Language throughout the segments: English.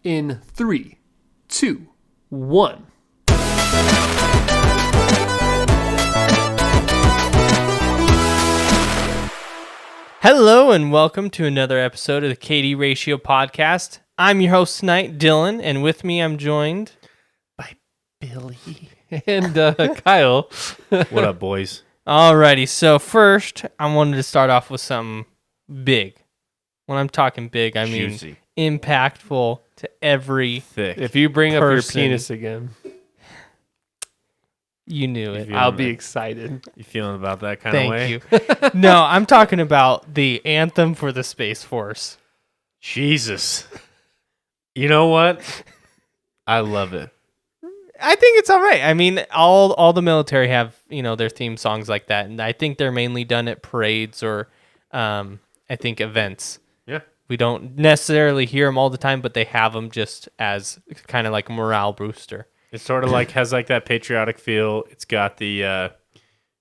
in 3, 2, 1. Hello and welcome to another episode of the KD Ratio Podcast. I'm your host tonight, Dylan, and with me I'm joined by Billy And Kyle. What up, boys? Alrighty, so first I wanted to start off with something big. When I'm talking big, I mean Juicy. impactful to every... Thick. If you bring up your Person. penis again, You knew it. Yeah, I'll be man. excited. You feeling about that kind of way? Thank you. No, I'm talking about the anthem for the Space Force. Jesus. You know what? I love it. I think it's all right. I mean, all the military have, their theme songs like that, and I think they're mainly done at parades or, I think, events. Yeah. We don't necessarily hear them all the time, but they have them just as kind of like a morale booster. It sort of has that patriotic feel. It's got the,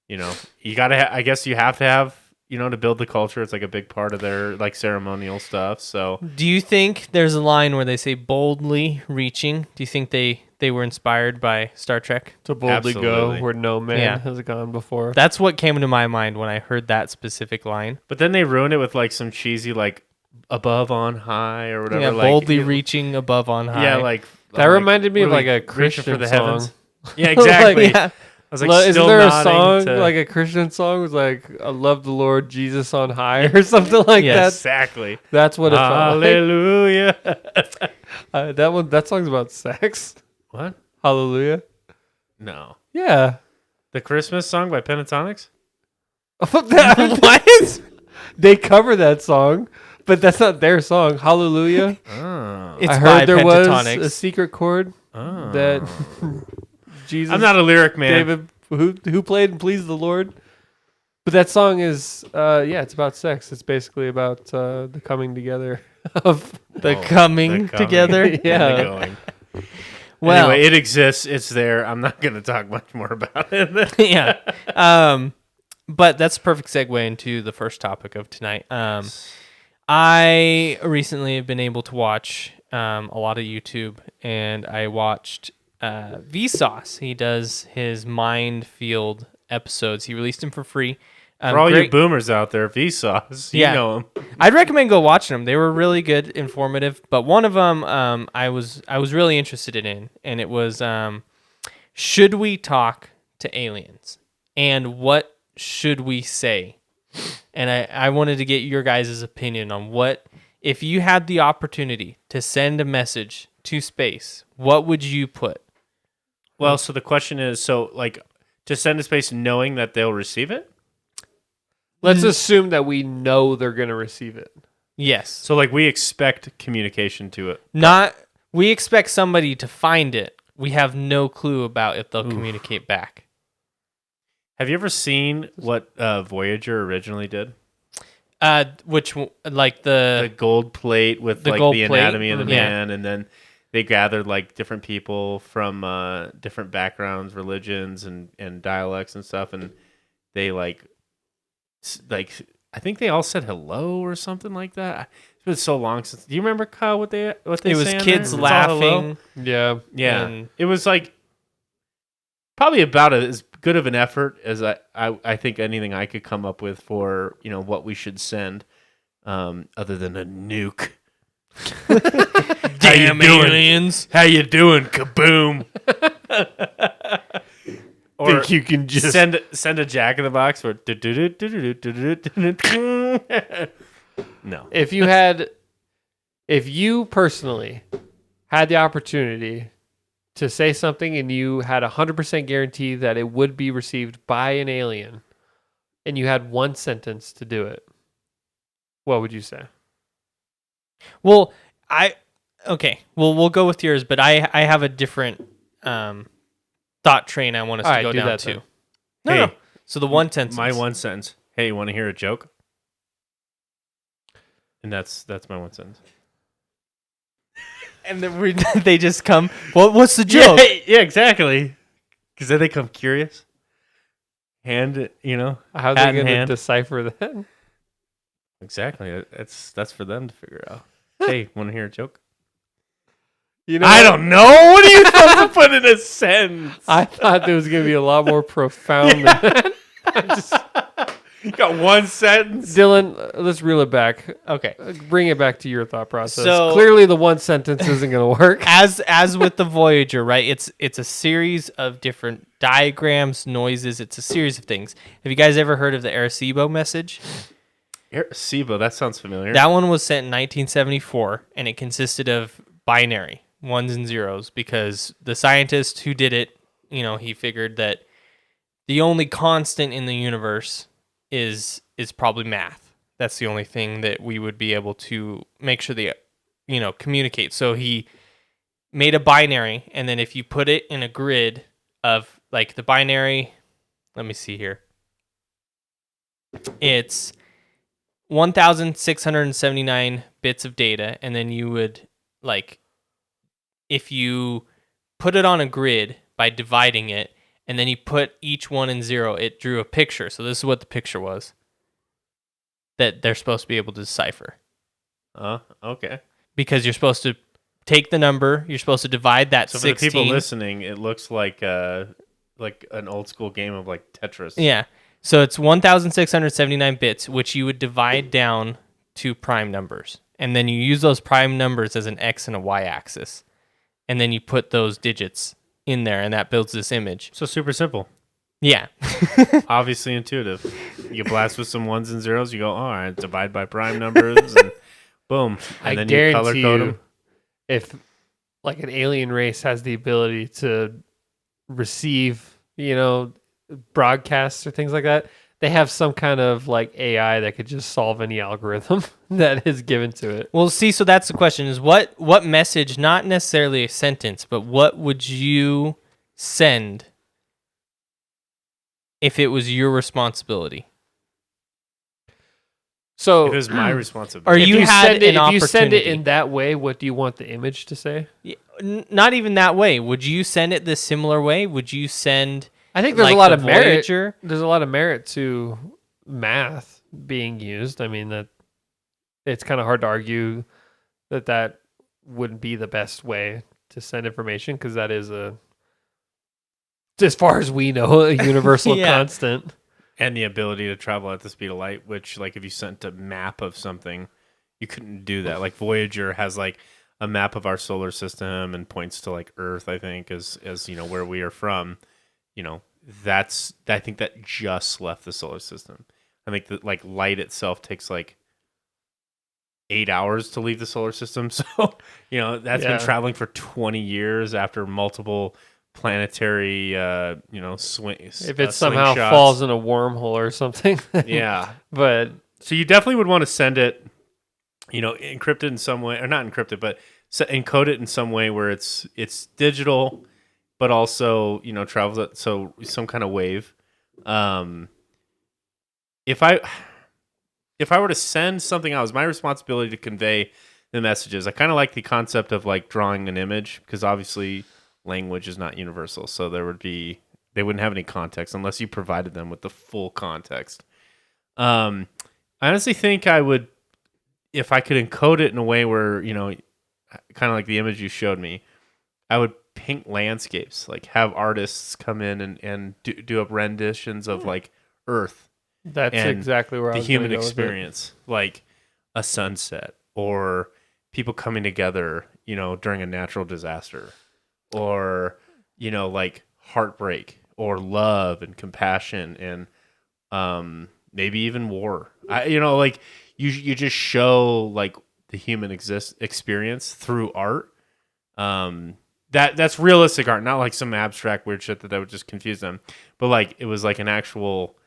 you got to, I guess you have to have, to build the culture. It's like a big part of their ceremonial stuff. So Do you think there's a line where they say boldly reaching? Do you think they were inspired by Star Trek? To boldly Absolutely. go where no man Yeah. has gone before. That's what came into my mind when I heard that specific line. but then they ruined it with some cheesy above on high or whatever. Yeah, boldly reaching above on high. Yeah, That reminded me of what are we, a reaching Christian for the song. heavens. Yeah, exactly. Yeah. I was like, Isn't still there a nodding song, to- like a Christian song, was like, I love the Lord Jesus on high or something like Yes. Exactly. that? That's what it felt like. Hallelujah. That song's about sex. What? Hallelujah. No. Yeah. The Christmas song by Pentatonics? What? They cover that song, but that's not their song. Hallelujah. Oh. It's I by heard there was Pentatonics. a secret chord Oh. that Jesus, I'm not a lyric man. David, who played and pleased the Lord. But that song is, it's about sex. It's basically about the coming together of The Oh, coming together. Yeah. And the going. Well, Anyway, it exists. It's there. I'm not going to talk much more about it. yeah. But that's a perfect segue into the first topic of tonight. I recently have been able to watch a lot of YouTube, and I watched Vsauce. He does his Mind Field episodes. He released them for free. For all you great- boomers out there, Vsauce, you Yeah. know them. I'd recommend go watching them. They were really good, informative. But one of them I was really interested in, and it was should we talk to aliens, and what should we say? And I wanted to get your guys' opinion on what, if you had the opportunity to send a message to space, what would you put? Well, so the question is, to send to space knowing that they'll receive it? Let's assume that we know they're going to receive it. Yes. So, we expect communication to it. We expect somebody to find it. We have no clue about if they'll communicate back. Have you ever seen what Voyager originally did? Which The gold plate with the gold the plate? anatomy of the Yeah. man, and then they gathered different people from different backgrounds, religions, and dialects and stuff, and they I think they all said hello or something like that. It's been so long since. Do you remember, Kyle? What they it was say in kids there? It's all hello? laughing. Yeah. Yeah, and- it was probably about as good of an effort as I think anything I could come up with for what we should send, other than a nuke. Damn aliens. How you doing? Kaboom! Or Think you can just send a Jack in the Box or no. if you personally had the opportunity to say something and you had 100% guarantee that it would be received by an alien and you had one sentence to do it, what would you say? Well, we'll go with yours, but I have a different thought train I want us All to right, go do down that to. then. No. Hey, So the one sentence. my one sentence. Hey, you want to hear a joke? And that's my one sentence. And then they just come. What's the joke? Yeah, exactly. Because then they come curious. How's How are Hat they in going to hand. decipher that? Exactly. That's for them to figure out. Hey, want to hear a joke? You know, I don't know. What are you supposed to put in a sentence? I thought there was going to be a lot more profound than that. I just, You got one sentence. Dylan, let's reel it back. Okay. Bring it back to your thought process. So- Clearly, the one sentence isn't going to work. As with the Voyager, right? It's a series of different diagrams, noises. It's a series of things. Have you guys ever heard of the Arecibo message? Arecibo, that sounds familiar. That one was sent in 1974, and it consisted of binary ones and zeros because the scientist who did it, he figured that the only constant in the universe is probably math. That's the only thing that we would be able to make sure they, communicate. So he made a binary, and then if you put it in a grid of like the binary, let me see here. It's 1,679 bits of data, and then you would, like, if you put it on a grid by dividing it, and then you put each one in zero, it drew a picture. So this is what the picture was that they're supposed to be able to decipher. Okay. Because you're supposed to take the number, you're supposed to divide that So 16. for the people listening, it looks like an old school game of like Tetris. Yeah. So it's 1,679 bits, which you would divide down to prime numbers. And then you use those prime numbers as an X and a Y axis. And then you put those digits in there, and that builds this image. So super simple. Yeah. Obviously intuitive. You blast with some ones and zeros, you go, all right, divide by prime numbers, and boom. And I then you color guarantee code you, them. if like an alien race has the ability to receive, broadcasts or things like that, they have some kind of like AI that could just solve any algorithm that is given to it. Well, see, so that's the question is what message, not necessarily a sentence, but what would you send if it was your responsibility? So It was my Or responsibility. you had an if you send it opportunity. in that way, what do you want the image to say? Not even that way. Would you send it the similar way? Would you send I think there's like a lot the of merit. Voyager? There's a lot of merit to math being used. I mean, that it's kind of hard to argue that wouldn't be the best way to send information because that is as far as we know, a universal Yeah. constant. And the ability to travel at the speed of light, which, like, if you sent a map of something, you couldn't do that. Like, Voyager has, like, a map of our solar system and points to, like, Earth, I think, as where we are from. I think that just left the solar system. I think that, like, light itself takes, like, 8 hours to leave the solar system. So, that's been traveling for 20 years after multiple planetary, swings. If it somehow falls in a wormhole or something. Yeah. But So you definitely would want to send it, encrypted in some way, or not encrypted, but encode it in some way where it's digital, but also, travels at some kind of wave. If I were to send something out, it's my responsibility to convey the messages. I kind of like the concept of like drawing an image because obviously language is not universal, so they wouldn't have any context unless you provided them with the full context. I honestly think I would, if I could encode it in a way where, kind of like the image you showed me, I would paint landscapes, like have artists come in and do up renditions of like Earth, that's and exactly where I the was human gonna go with it. experience, like a sunset or people coming together, during a natural disaster, or like heartbreak or love and compassion and maybe even war. Like you just show like the human experience through art. That's realistic art, not like some abstract weird shit that would just confuse them. But like it was like an actual,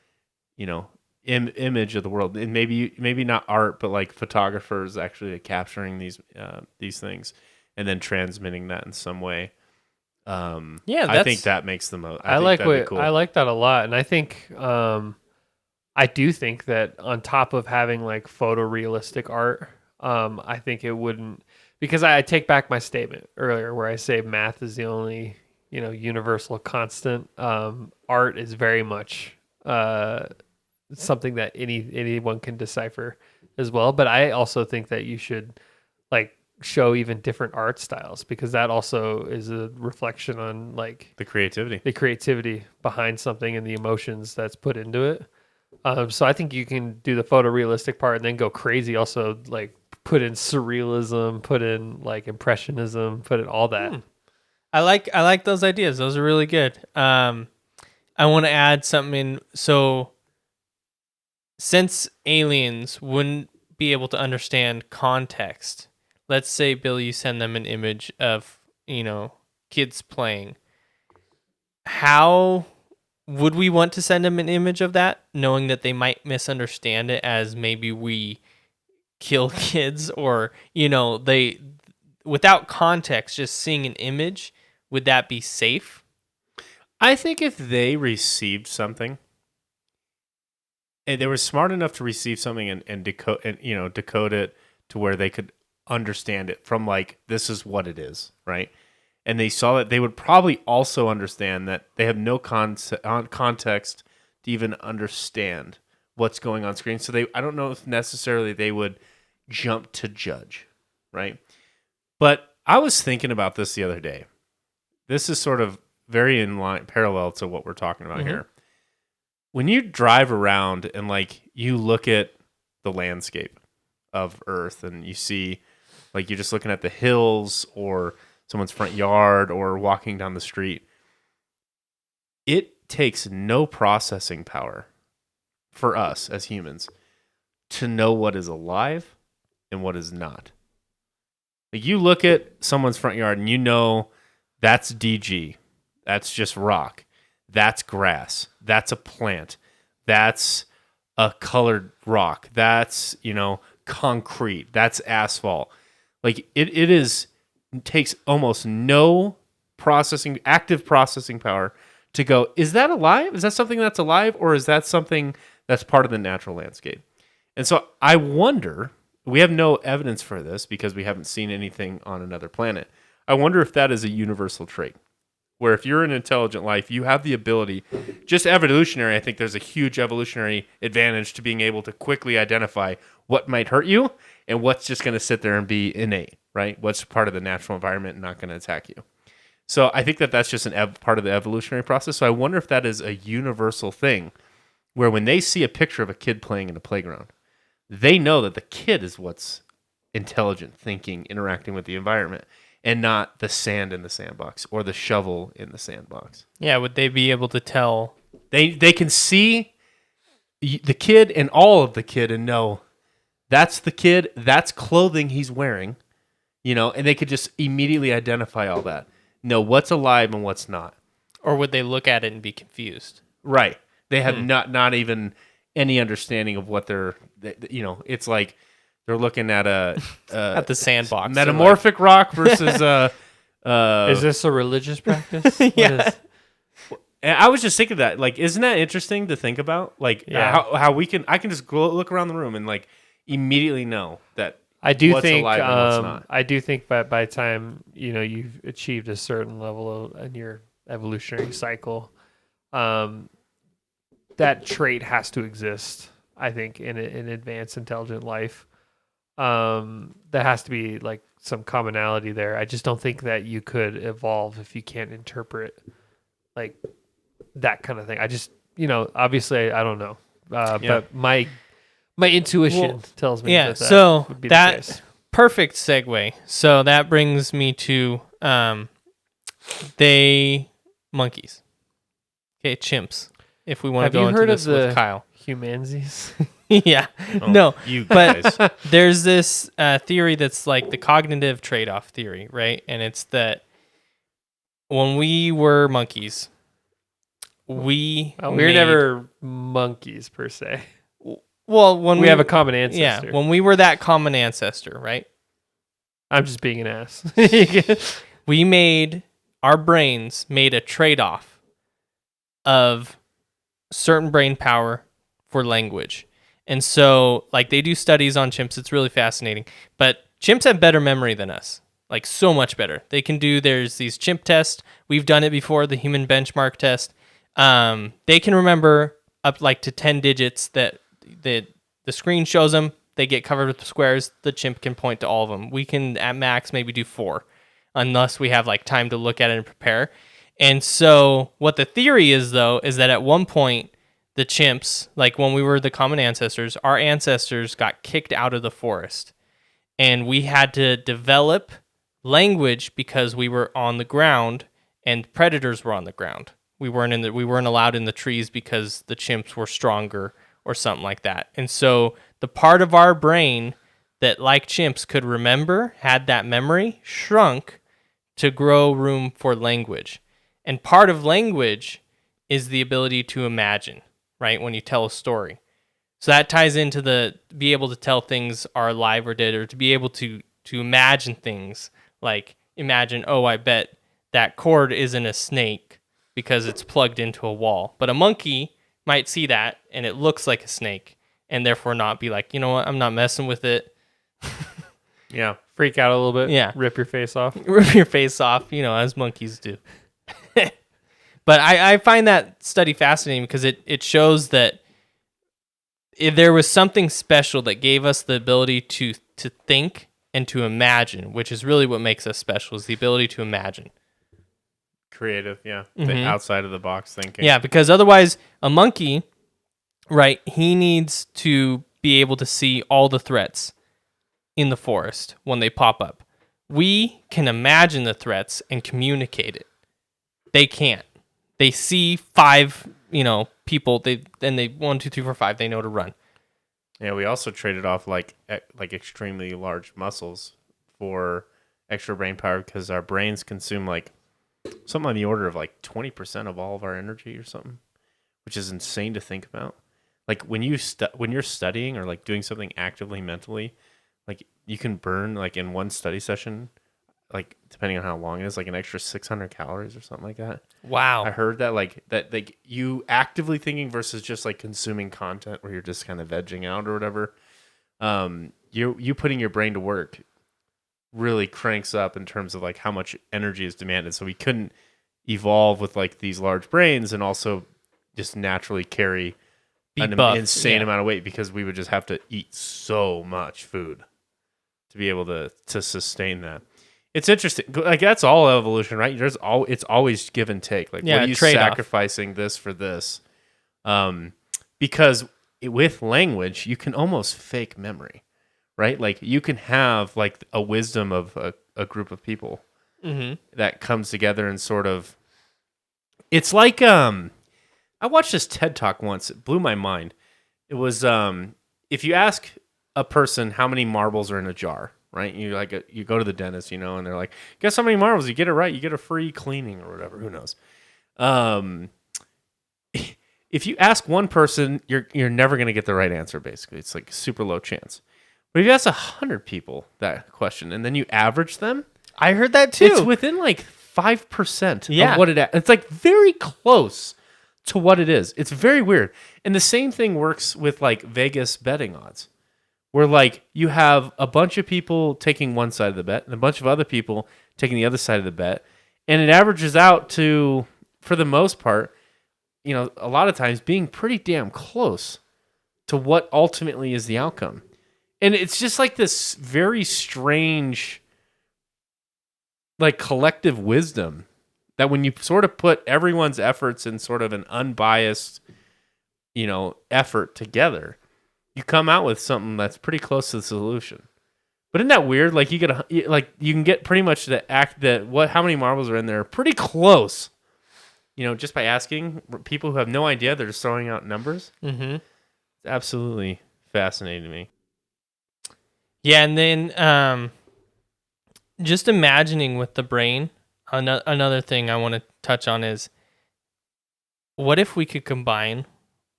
image of the world, and maybe not art, but like photographers actually capturing these things and then transmitting that in some way. I think that makes the most. I like that a lot, and I think I do think that on top of having like photorealistic art, I think it wouldn't, because I take back my statement earlier where I say math is the only universal constant. Art is very much something that anyone can decipher as well. But I also think that you should like show even different art styles, because that also is a reflection on like The creativity. the creativity behind something and the emotions that's put into it. So I think you can do the photorealistic part and then go crazy. Also, like put in surrealism, put in like impressionism, put in all that. I like those ideas. Those are really good. I want to add something in. So, since aliens wouldn't be able to understand context, let's say, Bill, you send them an image of, kids playing. How would we want to send them an image of that, knowing that they might misunderstand it as maybe we kill kids, or, they, without context, just seeing an image, would that be safe? I think if they received something, and they were smart enough to receive something and decode it to where they could understand it from like, this is what it is, right? And they saw that, they would probably also understand that they have no context to even understand what's going on screen. So I don't know if necessarily they would jump to judge, right? But I was thinking about this the other day. This is sort of very in line, parallel to what we're talking about here. When you drive around and like you look at the landscape of Earth and you see, like, you're just looking at the hills or someone's front yard or walking down the street, it takes no processing power for us as humans to know what is alive and what is not. Like, you look at someone's front yard and you know that's DG, that's just rock, that's grass, that's a plant, that's a colored rock, that's, concrete, that's asphalt. Like, it takes almost no active processing power to go, is that alive? Is that something that's alive, or is that something that's part of the natural landscape? And so I wonder, we have no evidence for this because we haven't seen anything on another planet. I wonder if that is a universal trait, where if you're an intelligent life, you have the ability, just evolutionary, I think there's a huge evolutionary advantage to being able to quickly identify what might hurt you and what's just going to sit there and be innate, right? What's part of the natural environment and not going to attack you. So I think that that's just part of the evolutionary process. So I wonder if that is a universal thing, where when they see a picture of a kid playing in a playground, they know that the kid is what's intelligent, thinking, interacting with the environment, and not the sand in the sandbox or the shovel in the sandbox. Yeah, would they be able to tell? They can see the kid and all of the kid and know that's the kid, that's clothing he's wearing, and they could just immediately identify all that. Know what's alive and what's not. Or would they look at it and be confused? Right. They have not even any understanding of what it's like they're looking at At the sandbox. metamorphic rock versus Is this a religious practice? Yeah. And I was just thinking that, like, isn't that interesting to think about? Like, Yeah. how I can just go look around the room and like immediately know that I do what's think alive and what's not. I do think by the time you've achieved a certain level in your evolutionary cycle, that trait has to exist. I think in an advanced intelligent life, there has to be like some commonality there. I just don't think that you could evolve if you can't interpret like that kind of thing. I just obviously I don't know, but my intuition tells me that so would be the case. Perfect segue. So that brings me to monkeys. Okay, chimps. If we want Have to go you into heard this of the with Kyle. humansies? Yeah. Oh, No. you But guys. there's this theory that's like the cognitive trade-off theory, right? And it's that when we were monkeys, we We're made- never monkeys per se. well when We have a common ancestor. Yeah, when we were that common ancestor, right? I'm just being an ass. Our brains made a trade-off of certain brain power for language. And so, like, they do studies on chimps. It's really fascinating. But chimps have better memory than us, like so much better. There's these chimp tests. We've done it before, the human benchmark test. They can remember up like to 10 digits that the screen shows them. they get covered with squares, the chimp can point to all of them. We can at max maybe do 4, unless we have like time to look at it and prepare. And so what the theory is though is that at one point the chimps, like when we were the common ancestors, our ancestors got kicked out of the forest, and we had to develop language because we were on the ground and predators were on the ground. We weren't allowed in the trees because the chimps were stronger or something like that. And so the part of our brain that, like chimps, could remember, had that memory, shrunk to grow room for language. And part of language is the ability to imagine, right? When you tell a story. So that ties into the be able to tell things are alive or dead, or to be able to imagine things, like imagine, oh, I bet that cord isn't a snake because it's plugged into a wall. But a monkey might see that and it looks like a snake, and therefore not be like, you know what, I'm not messing with it. Yeah. Freak out a little bit. Yeah. Rip your face off. Rip your face off, as monkeys do. But I find that study fascinating because it shows that if there was something special that gave us the ability to think and to imagine, which is really what makes us special, is the ability to imagine. Creative, yeah. Mhm. Outside of the box thinking. Yeah, because otherwise a monkey, right, he needs to be able to see all the threats in the forest when they pop up. We can imagine the threats and communicate it. They can't. They see 5, people, they 1, 2, 3, 4, 5, they know to run. Yeah, we also traded off like extremely large muscles for extra brain power because our brains consume like something on the order of like 20% of all of our energy or something, which is insane to think about. Like when you're studying or like doing something actively mentally, like you can burn like in one study session, like depending on how long it is, like an extra 600 calories or something like that. Wow. I heard that like you actively thinking versus just like consuming content where you're just kind of vegging out or whatever. You putting your brain to work really cranks up in terms of like how much energy is demanded. So we couldn't evolve with like these large brains and also just naturally carry an insane amount of weight because we would just have to eat so much food to be able to sustain that. It's interesting. Like that's all evolution, right? It's always give and take. Like, what are you sacrificing this for this? Because with language, you can almost fake memory, right? Like you can have like a wisdom of a group of people that comes together and sort of. It's like I watched this TED Talk once. It blew my mind. It was if you ask a person how many marbles are in a jar. Right, you go to the dentist, and they're like, "Guess how many marbles? You get it right, you get a free cleaning or whatever." Who knows? If you ask one person, you're never going to get the right answer. Basically, it's like super low chance. But if you ask 100 people that question and then you average them, I heard that too. It's within like 5% of what it's like very close to what it is. It's very weird, and the same thing works with like Vegas betting odds. Where like you have a bunch of people taking one side of the bet and a bunch of other people taking the other side of the bet, and it averages out to, for the most part, a lot of times being pretty damn close to what ultimately is the outcome. And it's just like this very strange, like collective wisdom that when you sort of put everyone's efforts in sort of an unbiased, effort together, you come out with something that's pretty close to the solution. But isn't that weird? Like you can get pretty much how many marbles are in there pretty close. Just by asking people who have no idea, they're just throwing out numbers. Mm-hmm. It's absolutely fascinating to me. Yeah, and then just imagining with the brain. Another thing I want to touch on is, what if we could combine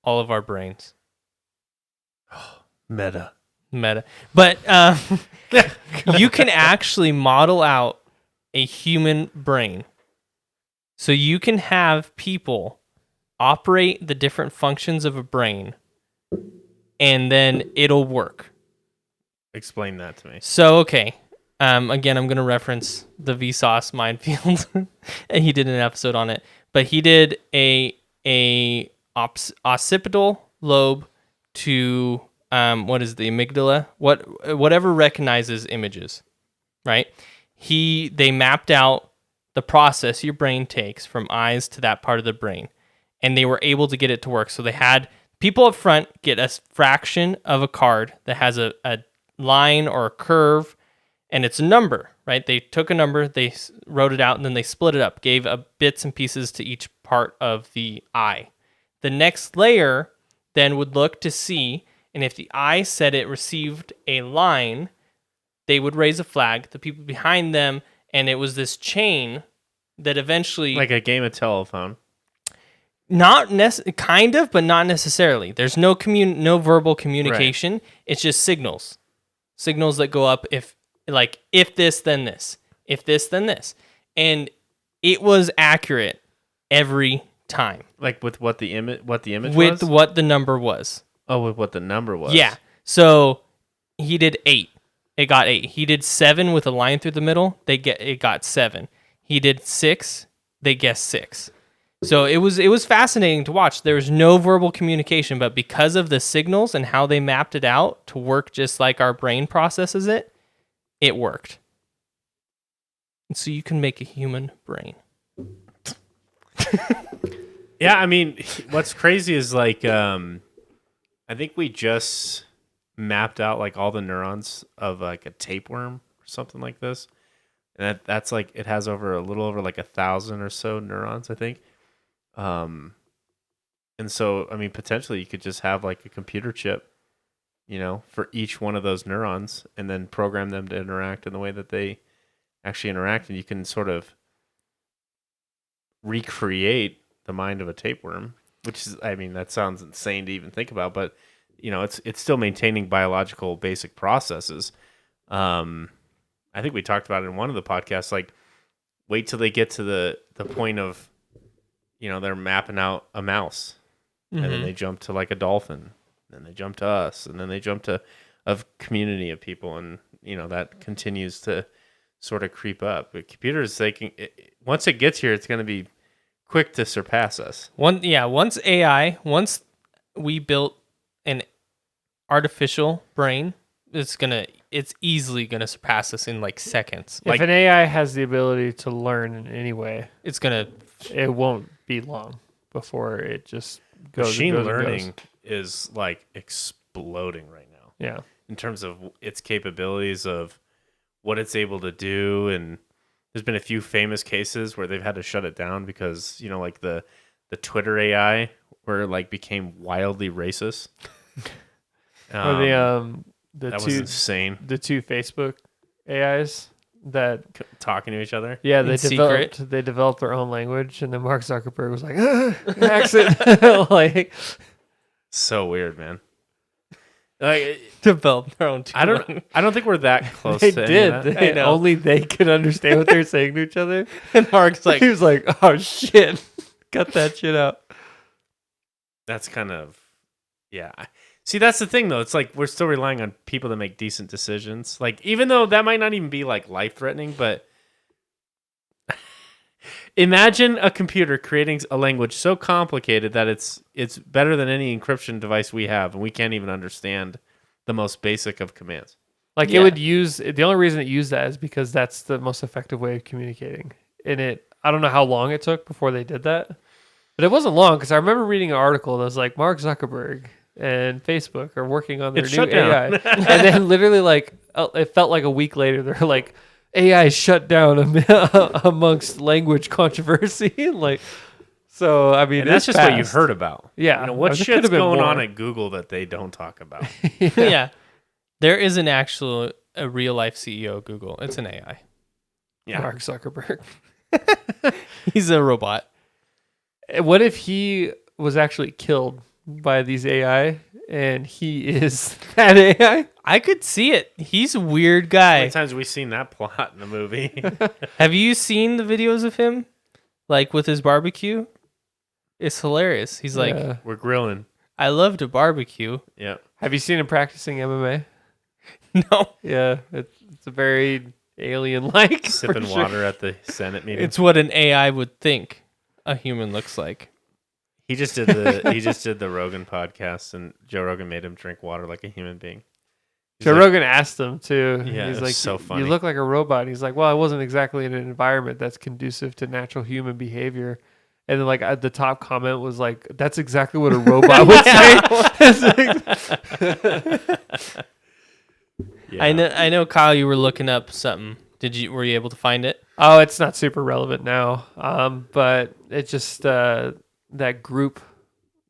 all of our brains? Meta. But you can actually model out a human brain. So you can have people operate the different functions of a brain, and then it'll work. Explain that to me. So, okay. Again, I'm going to reference the Vsauce minefield. And he did an episode on it. But he did a occipital lobe to what is the amygdala? Whatever recognizes images, right? They mapped out the process your brain takes from eyes to that part of the brain, and they were able to get it to work. So they had people up front get a fraction of a card that has a line or a curve, and it's a number, right? They took a number, they wrote it out, and then they split it up, gave bits and pieces to each part of the eye. The next layer then would look to see, and if the eye said it received a line, they would raise a flag, the people behind them, and it was this chain that eventually... Like a game of telephone. Kind of, but not necessarily. There's no verbal communication. Right. It's just signals that go up if this, then this. If this, then this. And it was accurate every time. Like with what the image was? With what the number was. Oh, with what the number was. Yeah. So he did 8. It got 8. He did 7 with a line through the middle. It got 7. He did 6. They guessed 6. So it was fascinating to watch. There was no verbal communication, but because of the signals and how they mapped it out to work just like our brain processes it, it worked. And so you can make a human brain. Yeah, I mean, what's crazy is like, I think we just mapped out like all the neurons of like a tapeworm or something like this. And that's like, it has a little over like 1,000 or so neurons, I think. And so, I mean, potentially you could just have like a computer chip, for each one of those neurons and then program them to interact in the way that they actually interact. And you can sort of recreate the mind of a tapeworm, which is, I mean, that sounds insane to even think about, but it's still maintaining biological basic processes. I think we talked about it in one of the podcasts, like wait till they get to the point of, they're mapping out a mouse, and then they jump to like a dolphin, and then they jump to us, and then they jump to a community of people, and that continues to sort of creep up. But computers, once it gets here, it's going to be quick to surpass us. Once we built an artificial brain, it's easily gonna surpass us in like seconds. If an AI has the ability to learn in any way, it won't be long before it just goes. Machine learning is like exploding right now. Yeah, in terms of its capabilities of what it's able to do, and there's been a few famous cases where they've had to shut it down because like the Twitter AI where it like became wildly racist. Or that was insane. The 2 Facebook AIs that talking to each other. Yeah, they developed their own language, and then Mark Zuckerberg was like, accent, like, so weird, man. Like developed their own. I don't think we're that close. They to did. Only they could understand what they're saying to each other. And Mark's like, he was like, "Oh shit, cut that shit out." That's kind of, yeah. See, that's the thing, though. It's like we're still relying on people to make decent decisions. Like, even though that might not even be like life-threatening, but imagine a computer creating a language so complicated that it's better than any encryption device we have, and we can't even understand the most basic of commands. Like it would use the only reason it used that is because that's the most effective way of communicating. And I don't know how long it took before they did that, but it wasn't long because I remember reading an article that was like Mark Zuckerberg and Facebook are working on their new AI. And then literally like, it felt like a week later, they're like, AI shut down amongst language controversy. Like, so, I mean, that's just what you've heard about. Yeah. What shit's going on at Google that they don't talk about? Yeah. There isn't actually a real life CEO of Google. It's an AI. Yeah. Mark Zuckerberg. He's a robot. What if he was actually killed by these AI and he is that AI? I could see it. He's a weird guy. How many times have we seen that plot in the movie? Have you seen the videos of him? Like with his barbecue? It's hilarious. He's like, we're grilling. I love to barbecue. Yeah. Have you seen him practicing MMA? No. Yeah. It's a very alien-like. Sipping water at the Senate meeting. It's what an AI would think a human looks like. He just did the Rogan podcast, and Joe Rogan made him drink water like a human being. He's Joe like, Rogan asked him too. Yeah, He's it was like, so funny. You look like a robot. He's like, well, I wasn't exactly in an environment that's conducive to natural human behavior. And then, like, the top comment was like, "That's exactly what a robot would say." Yeah. I know, Kyle. You were looking up something. Were you able to find it? Oh, it's not super relevant now. But it's just that group,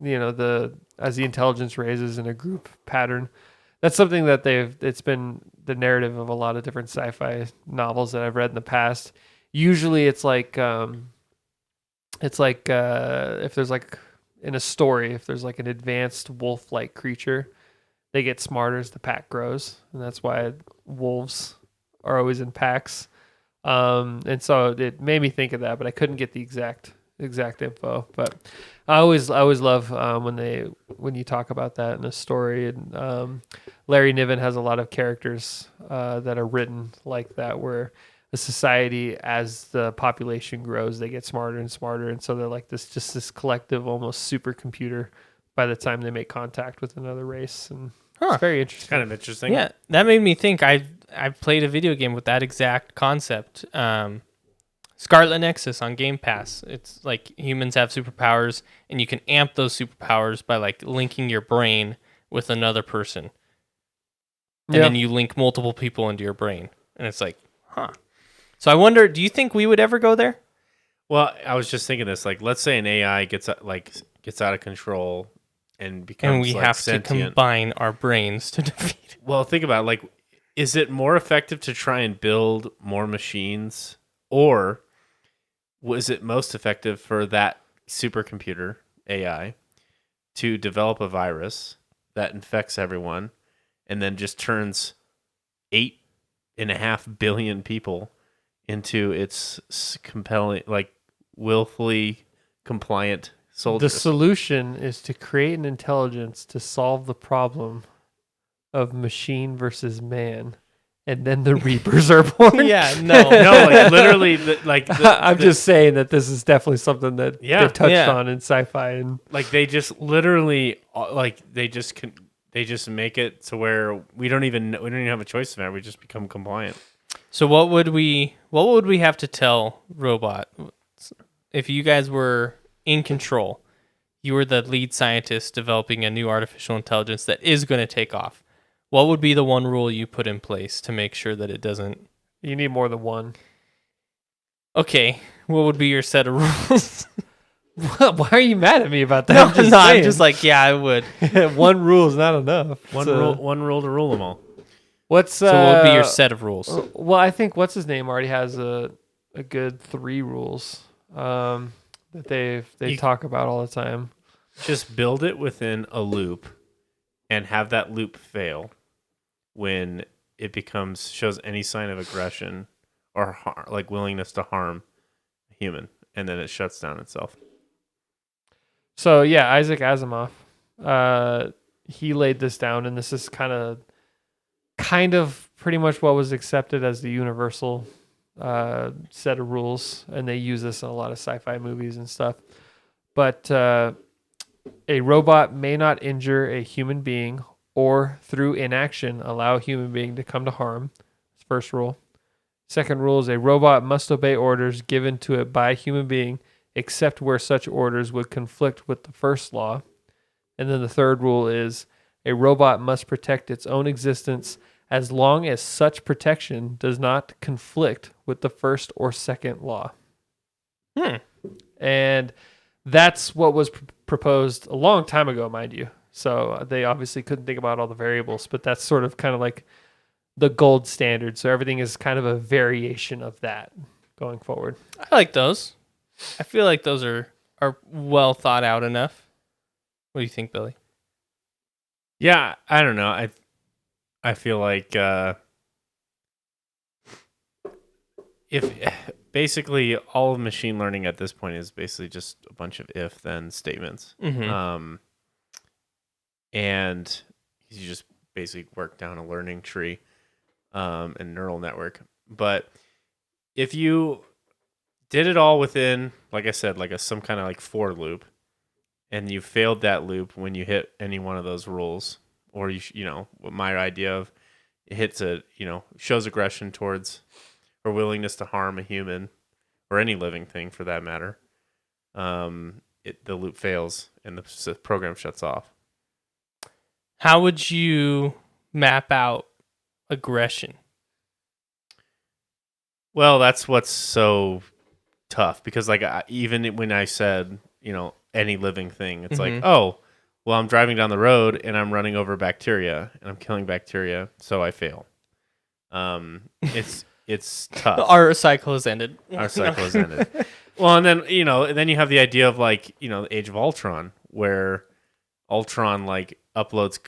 as the intelligence raises in a group pattern. That's something that it's been the narrative of a lot of different sci-fi novels that I've read in the past. Usually it's like if there's like in a story, if there's like an advanced wolf-like creature, they get smarter as the pack grows. And that's why wolves are always in packs. And so it made me think of that, but I couldn't get the exact info. But I always love when you talk about that in a story. And Larry Niven has a lot of characters that are written like that, where a society, as the population grows, they get smarter and smarter, and so they're like this collective, almost supercomputer by the time they make contact with another race. And it's very interesting. Kind of interesting. Yeah, that made me think. I played a video game with that exact concept. Scarlet Nexus on Game Pass. It's like humans have superpowers, and you can amp those superpowers by like linking your brain with another person, and then you link multiple people into your brain, and it's like, huh. So I wonder, do you think we would ever go there? Well, I was just thinking this. Like, let's say an AI gets out of control and becomes And we like have sentient. to combine our brains to defeat it. Well, think about it. Like, is it more effective to try and build more machines, or was it most effective for that supercomputer AI to develop a virus that infects everyone and then just turns 8.5 billion people into its compelling, like, willfully compliant soldiers? The solution is to create an intelligence to solve the problem of machine versus man, and then the Reapers are born. Yeah, no. Like literally, I'm just saying that this is definitely something that they've touched on in sci-fi, and like they just literally they just make it to where we don't even have a choice in that. We just become compliant. So what would we have to tell Robot if you guys were in control? You were the lead scientist developing a new artificial intelligence that is going to take off. What would be the one rule you put in place to make sure that it doesn't? you need more than one. Okay, what would be your set of rules? Why are you mad at me about that? I'm just like, yeah, I would. One rule is not enough. One rule to rule them all. What's So what would be your set of rules? Well, I think what's his name already has a good 3 rules that they talk about all the time. Just build it within a loop, and have that loop fail when it shows any sign of aggression or like willingness to harm a human, and then it shuts down itself. So yeah, Isaac Asimov, he laid this down, and this is kind of pretty much what was accepted as the universal set of rules, and they use this in a lot of sci-fi movies and stuff. But a robot may not injure a human being or through inaction allow a human being to come to harm. That's first rule. Second rule is a robot must obey orders given to it by a human being, except where such orders would conflict with the first law. And then the third rule is a robot must protect its own existence as long as such protection does not conflict with the first or second law. And that's what was proposed a long time ago, mind you. So they obviously couldn't think about all the variables, but that's sort of kind of like the gold standard. So everything is kind of a variation of that going forward. I like those. I feel like those are well thought out enough. What do you think, Billy? Yeah, I don't know. I feel like if basically all of machine learning at this point is basically just a bunch of if-then statements. Mm-hmm. And you just basically work down a learning tree and neural network. But if you did it all within, like I said, like some kind of like for loop, and you failed that loop when you hit any one of those rules, or what my idea of it hits shows aggression towards or willingness to harm a human or any living thing for that matter, the loop fails and the program shuts off. How would you map out aggression? Well, that's what's so tough because even when I said, any living thing, it's like, oh, well, I'm driving down the road and I'm running over bacteria and I'm killing bacteria, so I fail. It's tough. Our cycle has ended. Our cycle has ended. Well, and then you have the idea of the Age of Ultron, where Ultron uploads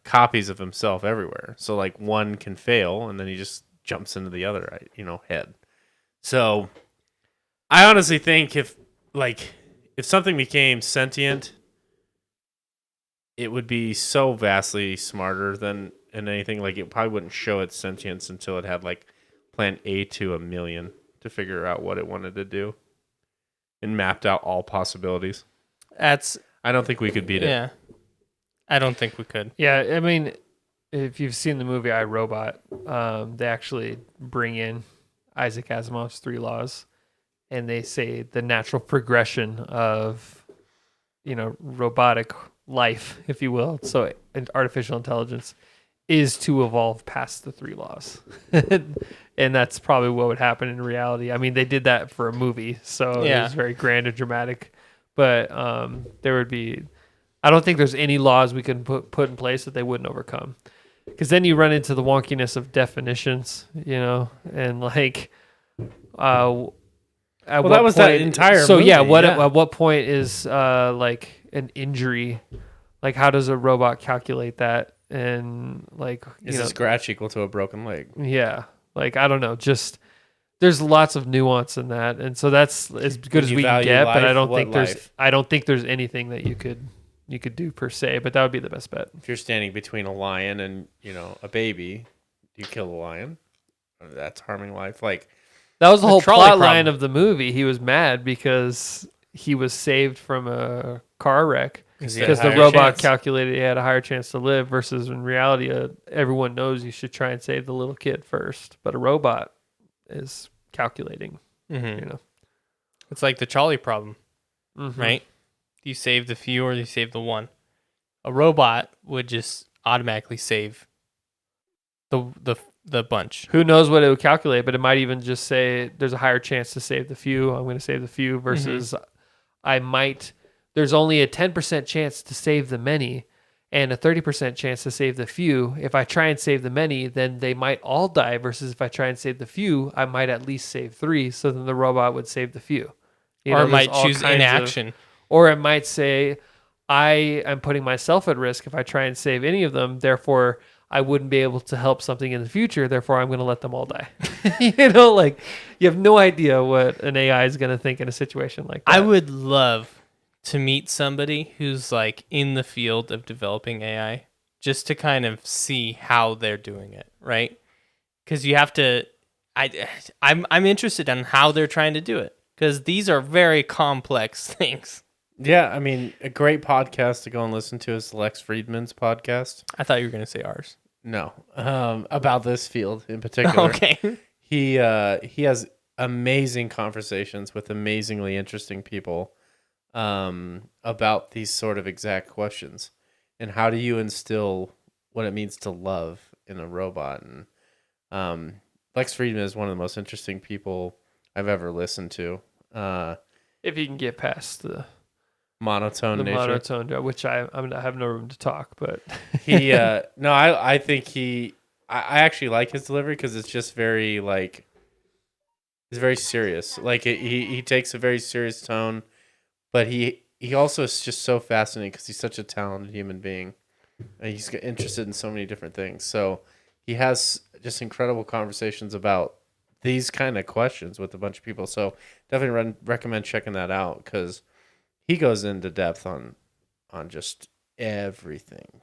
copies of himself everywhere. So one can fail, and then he just jumps into the other head. So I honestly think if something became sentient, it would be so vastly smarter than anything. It probably wouldn't show its sentience until it had plan A to 1,000,000 to figure out what it wanted to do and mapped out all possibilities. I don't think we could beat it. Yeah. I don't think we could. Yeah, I mean, if you've seen the movie I, Robot, they actually bring in Isaac Asimov's 3 laws, and they say the natural progression of, robotic life, if you will, so artificial intelligence, is to evolve past the 3 laws. And that's probably what would happen in reality. I mean, they did that for a movie, so it was very grand and dramatic. But there would be... I don't think there's any laws we can put in place that they wouldn't overcome. Because then you run into the wonkiness of definitions, and at that point, was that entire so movie, at what point is an injury? How does a robot calculate that? And is a scratch equal to a broken leg? Yeah, I don't know. Just there's lots of nuance in that, and so that's as good as we can get. But I don't think there's anything that you could do per se. But that would be the best bet. If you're standing between a lion and a baby, you kill the lion. That's harming life. That was the whole plot problem. line of the movie. He was mad because he was saved from a car wreck because the robot calculated he had a higher chance to live, versus in reality, everyone knows you should try and save the little kid first. But a robot is calculating. It's like the trolley problem, right? Do you save the few or do you save the one? A robot would just automatically save the bunch. Who knows what it would calculate, but it might even just say there's a higher chance to save the few. I'm going to save the few versus there's only a 10% chance to save the many and a 30% chance to save the few. If I try and save the many, then they might all die, versus if I try and save the few, I might at least save 3. So then the robot would save the few. Or it might choose inaction. Or it might say, I am putting myself at risk if I try and save any of them. Therefore, I wouldn't be able to help something in the future. Therefore, I'm going to let them all die. You have no idea what an AI is going to think in a situation like that. I would love to meet somebody who's in the field of developing AI, just to kind of see how they're doing it, right? Because you have to. I'm interested in how they're trying to do it, because these are very complex things. Yeah, I mean, a great podcast to go and listen to is Lex Friedman's podcast. I thought you were going to say ours. No, about this field in particular. Okay. He has amazing conversations with amazingly interesting people about these sort of exact questions. And how do you instill what it means to love in a robot? And Lex Friedman is one of the most interesting people I've ever listened to. If you can get past the monotone nature. Monotone, which I have no room to talk, but I think I actually like his delivery because it's just very it's very serious. He takes a very serious tone, but he also is just so fascinating because he's such a talented human being, and he's interested in so many different things. So he has just incredible conversations about these kind of questions with a bunch of people. So definitely recommend checking that out, because he goes into depth on just everything.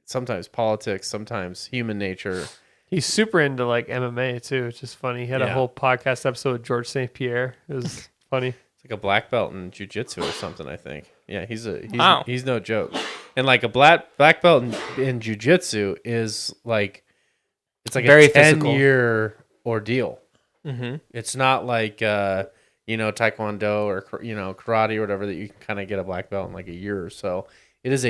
Sometimes politics, sometimes human nature. He's super into MMA too. It's just funny. He had a whole podcast episode with George St. Pierre. It was funny. It's like a black belt in jiu-jitsu or something, I think. Yeah, he's Wow. he's no joke. And like a black belt in jiu-jitsu is like it's like Very a 10 physical. year ordeal. Mm-hmm. It's not like taekwondo or karate or whatever that you can kind of get a black belt in like a year or so. It is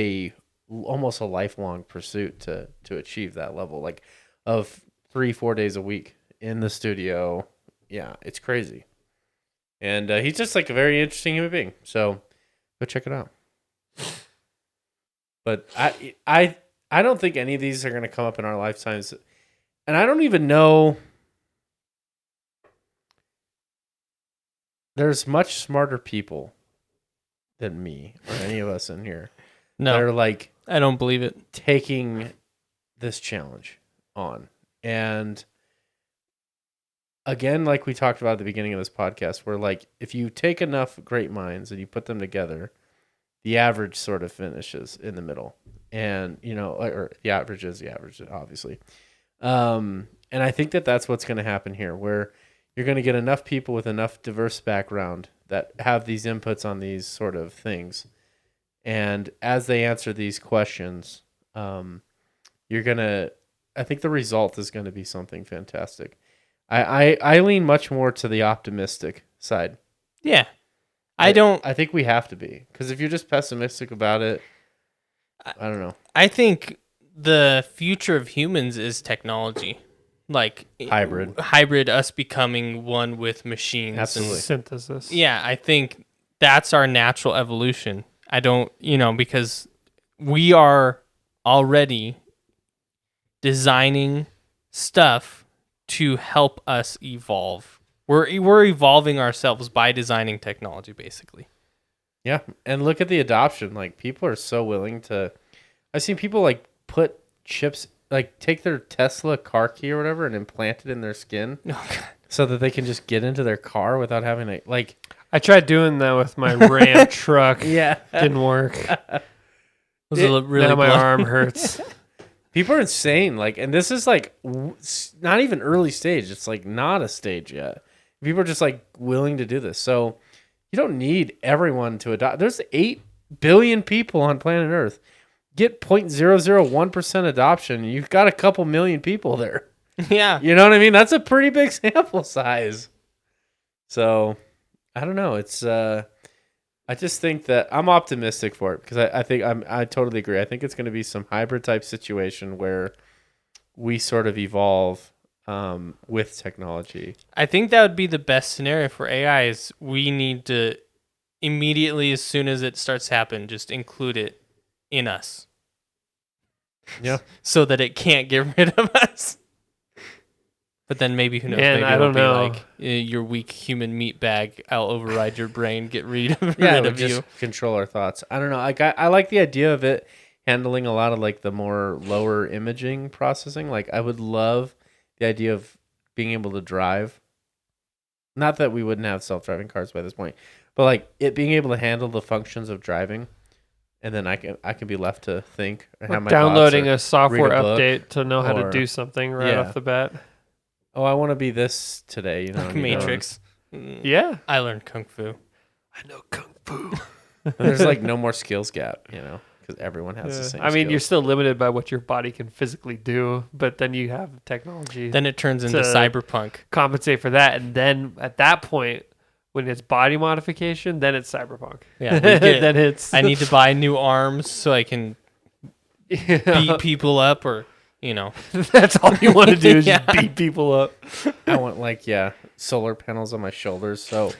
almost a lifelong pursuit to achieve that level, like of 3-4 days a week in the studio. Yeah, it's crazy. And he's just like a very interesting human being. So go check it out. But I don't think any of these are going to come up in our lifetimes. And I don't even know. There's much smarter people than me or any of us in here. No, They're like I don't believe it. taking this challenge on. And again, like we talked about at the beginning of this podcast, where like if you take enough great minds and you put them together, the average sort of finishes in the middle. And, or the average is the average, obviously. And I think that that's what's going to happen here, where you're going to get enough people with enough diverse background that have these inputs on these sort of things. And as they answer these questions, I think the result is going to be something fantastic. I lean much more to the optimistic side. Yeah. I think we have to be, because if you're just pessimistic about it, I don't know. I think the future of humans is technology. Like hybrid, us becoming one with machines. Absolutely. Synthesis. Yeah, I think that's our natural evolution. I don't, because we are already designing stuff to help us evolve. We're evolving ourselves by designing technology, basically. Yeah, and look at the adoption. Like, people are so willing to. I've seen people like put chips, like take their Tesla car key or whatever, and implant it in their skin, so that they can just get into their car without having to like. I tried doing that with my Ram truck. Yeah, Didn't work. Was it really now my blunt? arm hurts. people are insane. Like, and this is like not even early stage. It's like not a stage yet. People are just like willing to do this. So you don't need everyone to adopt. There's 8 billion people on planet Earth. Get 0.001% adoption. You've got a couple million people there. Yeah. You know what I mean? That's a pretty big sample size. So I don't know. It's I just think that I'm optimistic for it, because I totally agree. I think it's going to be some hybrid type situation where we sort of evolve with technology. I think that would be the best scenario for AI. Is we need to immediately, as soon as it starts to happen, just include it in us. Yeah. So that it can't get rid of us. But then maybe, who knows? Man, Maybe I it'll don't be know. like your weak human meat bag. I'll override your brain. Get rid of, Yeah, rid it of would you. just control our thoughts. I don't know. I like the idea of it handling a lot of like the more lower imaging processing. Like, I would love the idea of being able to drive. Not that we wouldn't have self-driving cars by this point, but like it being able to handle the functions of driving, and then I can be left to think or have my Downloading thoughts, or a software read a book, update to know how to or- do something right Yeah. off the bat. oh, I want to be this today. You know, Like and you know, Matrix. Yeah. I learned Kung Fu. I know Kung Fu. and there's like no more skills gap. You know, because everyone has the same. I mean, you're skills. still limited by what your body can physically do, but then you have technology Then it turns into To- cyberpunk. compensate for that, and then at that point, when it's body modification, then it's cyberpunk. Yeah, we get- then it's I need to buy new arms so I can beat people up, or That's all you want to do is Yeah. just beat people up. I want solar panels on my shoulders, so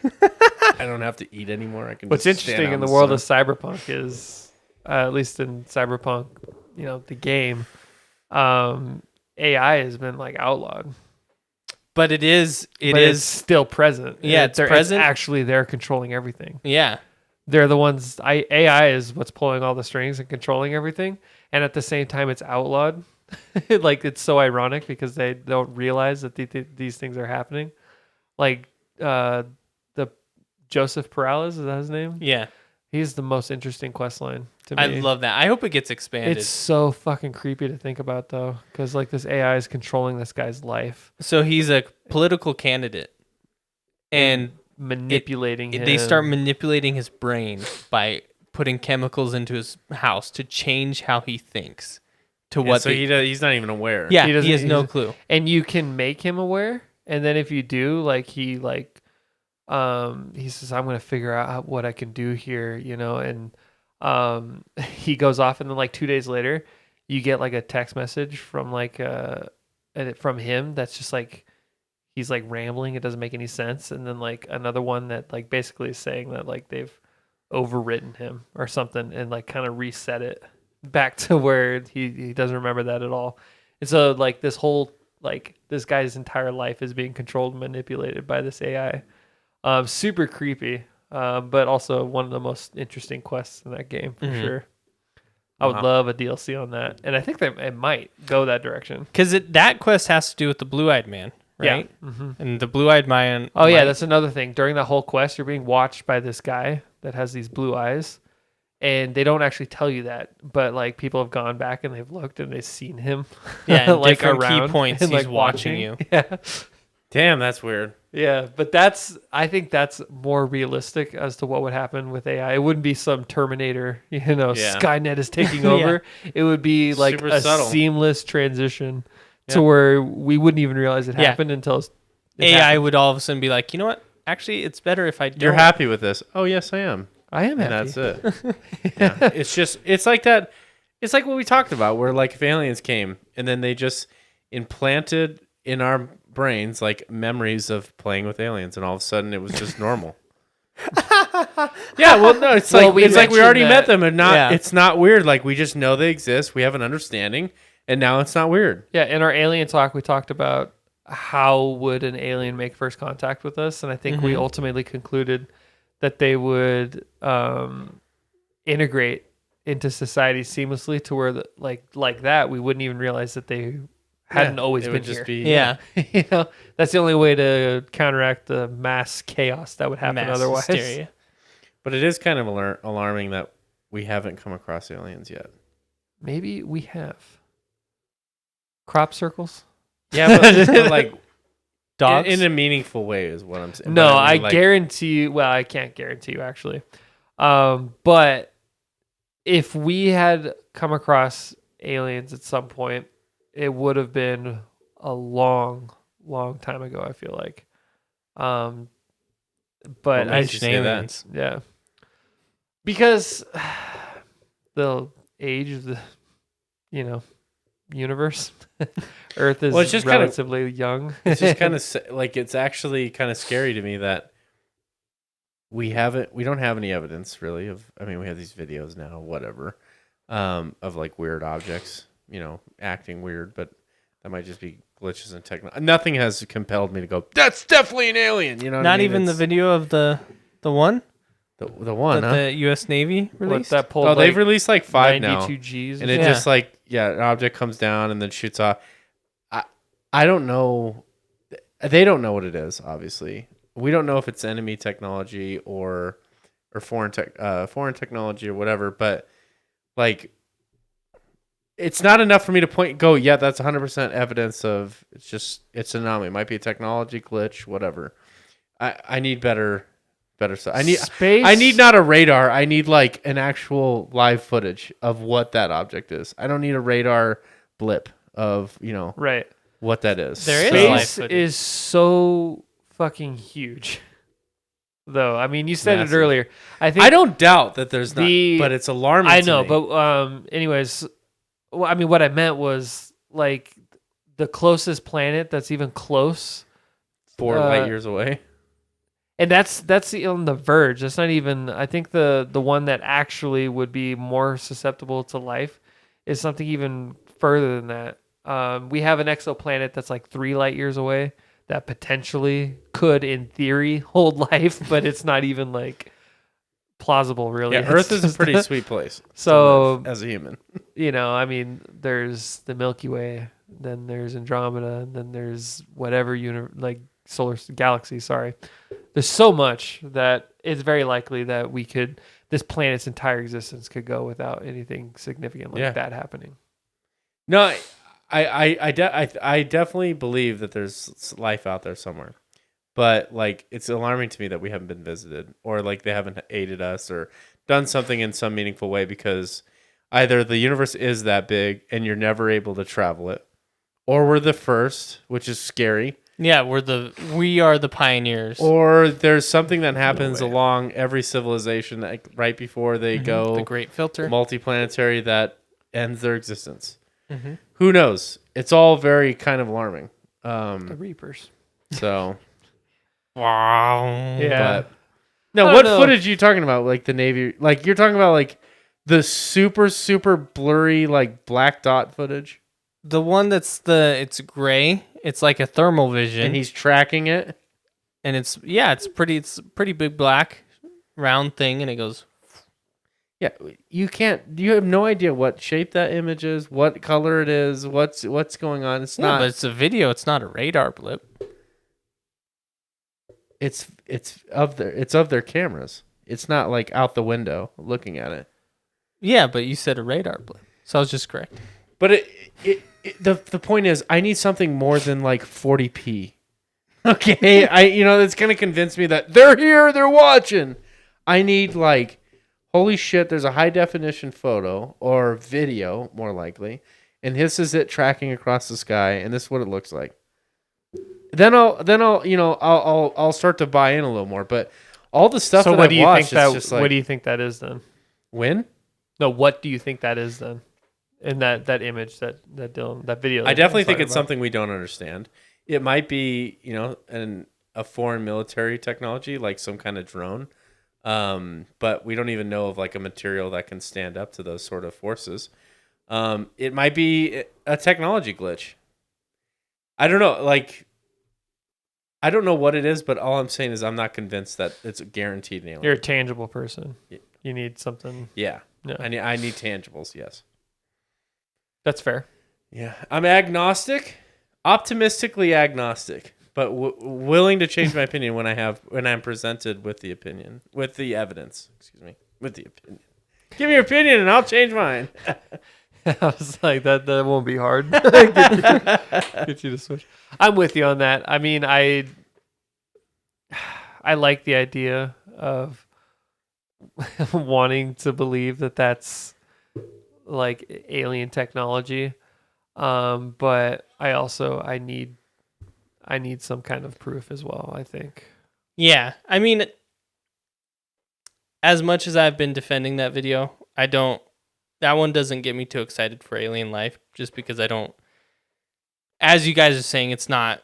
I don't have to eat anymore. I can. What's just stand interesting out in the sun. world of cyberpunk is, at least in cyberpunk, the game, AI has been like outlawed. but it is But it's still present. Yeah, it's They're- present. actually, they're controlling everything. yeah. They're the ones. AI is what's pulling all the strings and controlling everything, and at the same time, it's outlawed. Like, it's so ironic because they don't realize that these things are happening. Like the Joseph Perales, is that his name? Yeah. He's the most interesting quest line to me. I love that. I hope it gets expanded. It's so fucking creepy to think about, though, because like this AI is controlling this guy's life. So he's a political candidate, and manipulating him. They start manipulating his brain by putting chemicals into his house to change how he thinks to Yeah, what so he's not even aware. yeah, He he, doesn't- has no he's- clue. and you can make him aware. And then if you do, like he says, I'm gonna figure out what I can do here, and he goes off, and then like 2 days later, you get like a text message from from him that's just like he's like rambling. It doesn't make any sense. And then like another one that like basically is saying that like they've overwritten him or something and like kind of reset it back to where he doesn't remember that at all. And so like this whole like this guy's entire life is being controlled and manipulated by this AI. Super creepy, but also one of the most interesting quests in that game for sure. I would Wow. love a DLC on that, and I think that it might go that direction. Because that quest has to do with the blue-eyed man, right? Yeah. Mm-hmm. And the blue-eyed man. Oh yeah, might- that's another thing. During that whole quest, you're being watched by this guy that has these blue eyes, and they don't actually tell you that, but like people have gone back and they've looked and they've seen him, yeah, like different around key points. and, He's like, watching you. Yeah, Damn, that's weird. yeah, but I think that's more realistic as to what would happen with AI. It wouldn't be some Terminator, Yeah. Skynet is taking over. It would be like Super a subtle. seamless transition Yeah. to where we wouldn't even realize it Yeah. happened until it AI happened. would all of a sudden be like, you know what? Actually, it's better if I don't. You're happy with this? Oh yes, I am. I am And happy. that's it. Yeah. It's like that. It's like what we talked about, where like if aliens came and then they just implanted in our brains like memories of playing with aliens, and all of a sudden it was just normal. Yeah, well, no, it's Well, like we it's like we mentioned already met that- them, and Yeah. it's not weird. Like we just know they exist. We have an understanding, and now it's not weird. Yeah, in our alien talk, we talked about how would an alien make first contact with us, and I think we ultimately concluded that they would integrate into society seamlessly to where like that we wouldn't even realize that they hadn't Yeah, always it been would just here. be Yeah. That's the only way to counteract the mass chaos that would happen Mass otherwise. hysteria. But it is kind of alarming that we haven't come across aliens yet. Maybe we have crop circles. Yeah, but like Dogs. in a meaningful way is what I'm saying. No, But I mean, like, guarantee you. Well, I can't guarantee you actually. But if we had come across aliens at some point, it would have been a long, long time ago. I feel like. But What I makes you say that? yeah, because the age of the, universe, Earth is Well, it's just kind of- relatively young. It's just kind of like it's actually kind of scary to me that we don't have any evidence really of. I mean, we have these videos now, whatever, of like weird objects, acting weird, but that might just be glitches in technology. Nothing has compelled me to go. That's definitely an alien. You know, what I Not mean? even the It's video of the one the one. that Huh? the U.S. Navy What, released. that pulled Oh, they've like released like 5 now. 92 Gs. And it Yeah. just like an object comes down and then shoots off. I don't know. They don't know what it is. Obviously, we don't know if it's enemy technology or foreign technology or whatever. But like, it's not enough for me to go. Yeah, that's 100% evidence of it's an anomaly. It might be a technology glitch, whatever. I need better stuff. Space. I need not a radar. I need like an actual live footage of what that object is. I don't need a radar blip of, Right. what that is. There is live Space footage. is so fucking huge. Though, I mean, you said Massive. it earlier. I think I don't doubt that there's The- not, but it's alarming. I to know, me. but anyways, well, I mean, what I meant was like the closest planet that's even close, 4 light years away. and that's on the verge. That's not even. I think the one that actually would be more susceptible to life is something even further than that. We have an exoplanet that's like 3 light years away that potentially could, in theory, hold life, but it's not even like plausible, really. Yeah, It's Earth is a just- pretty sweet place. to So- live as a human. I mean, there's the Milky Way, then there's Andromeda, and then there's whatever solar galaxy. Sorry, there's so much that it's very likely that this planet's entire existence could go without anything significant like Yeah. that happening. No, I definitely believe that there's life out there somewhere, But like, it's alarming to me that we haven't been visited, or like they haven't aided us or done something in some meaningful way, because either the universe is that big and you're never able to travel it, or we're the first, which is scary, Yeah, we are the pioneers. or there's something that happens along every civilization, like right before they the go Great Filter. multiplanetary, that ends their existence. Mm-hmm. Who knows? It's all very kind of alarming. The Reapers. So, Wow. Yeah. but no, I what don't know. footage are you talking about? Like the Navy, like you're talking about like the super blurry like black dot footage, The one it's gray. It's like a thermal vision, and he's tracking it. and it's a pretty big black round thing, and it goes. Yeah, you have no idea what shape that image is, what color it is, what's going on. It's Yeah, not. but it's a video. It's not a radar blip. It's of their cameras. It's not like out the window looking at it. Yeah, but you said a radar blip, so I was just correct. But the point is, I need something more than like 40p. Okay, that's gonna convince me that they're here, they're watching. I need like, holy shit, there's a high definition photo or video, more likely, and this is it tracking across the sky, and this is what it looks like. Then I'll start to buy in a little more. But all the stuff So that what I've do you watched, think it's that? just like, What do you think that is then? when? No, what do you think that is then? In that image, that Dylan, that video. I that definitely Dylan's think talking it's about. something we don't understand. It might be, a foreign military technology, like some kind of drone. But we don't even know of like a material that can stand up to those sort of forces. It might be a technology glitch. I don't know. Like, I don't know what it is, but all I'm saying is I'm not convinced that it's guaranteed an alien. You're a tangible person. Yeah. You need something. Yeah. No, I need tangibles, yes. that's fair. Yeah. I'm agnostic, optimistically agnostic, but willing to change my opinion when I'm presented with the opinion, with the evidence, with the opinion. Give me your opinion and I'll change mine. I was like, that won't be hard. Get you to switch. I'm with you on that. I mean, I like the idea of wanting to believe that that's like alien technology. But I need some kind of proof as well, I think. Yeah, I mean, as much as I've been defending that video, that one doesn't get me too excited for alien life, just because I don't, as you guys are saying, it's not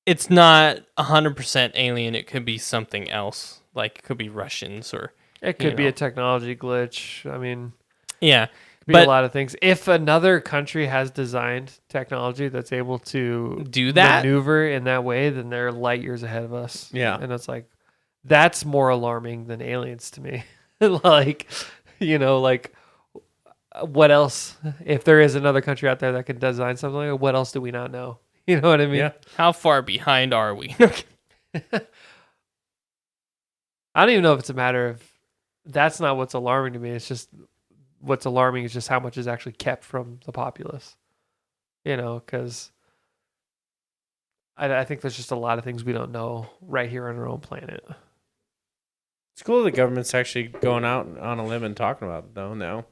100% alien. It could be something else, like it could be Russians or It could be a technology glitch. I mean, yeah, be a lot of things. If another country has designed technology that's able to do that, maneuver in that way, then they're light years ahead of us. Yeah. And it's like, that's more alarming than aliens to me. Like, like what else? If there is another country out there that can design something like that, what else do we not know? You know what I mean? Yeah. how far behind are we? I don't even know if it's a matter of, that's not what's alarming to me. It's just, what's alarming is just how much is actually kept from the populace. Because I think there's just a lot of things we don't know right here on our own planet. It's cool the government's actually going out on a limb and talking about it, though, now,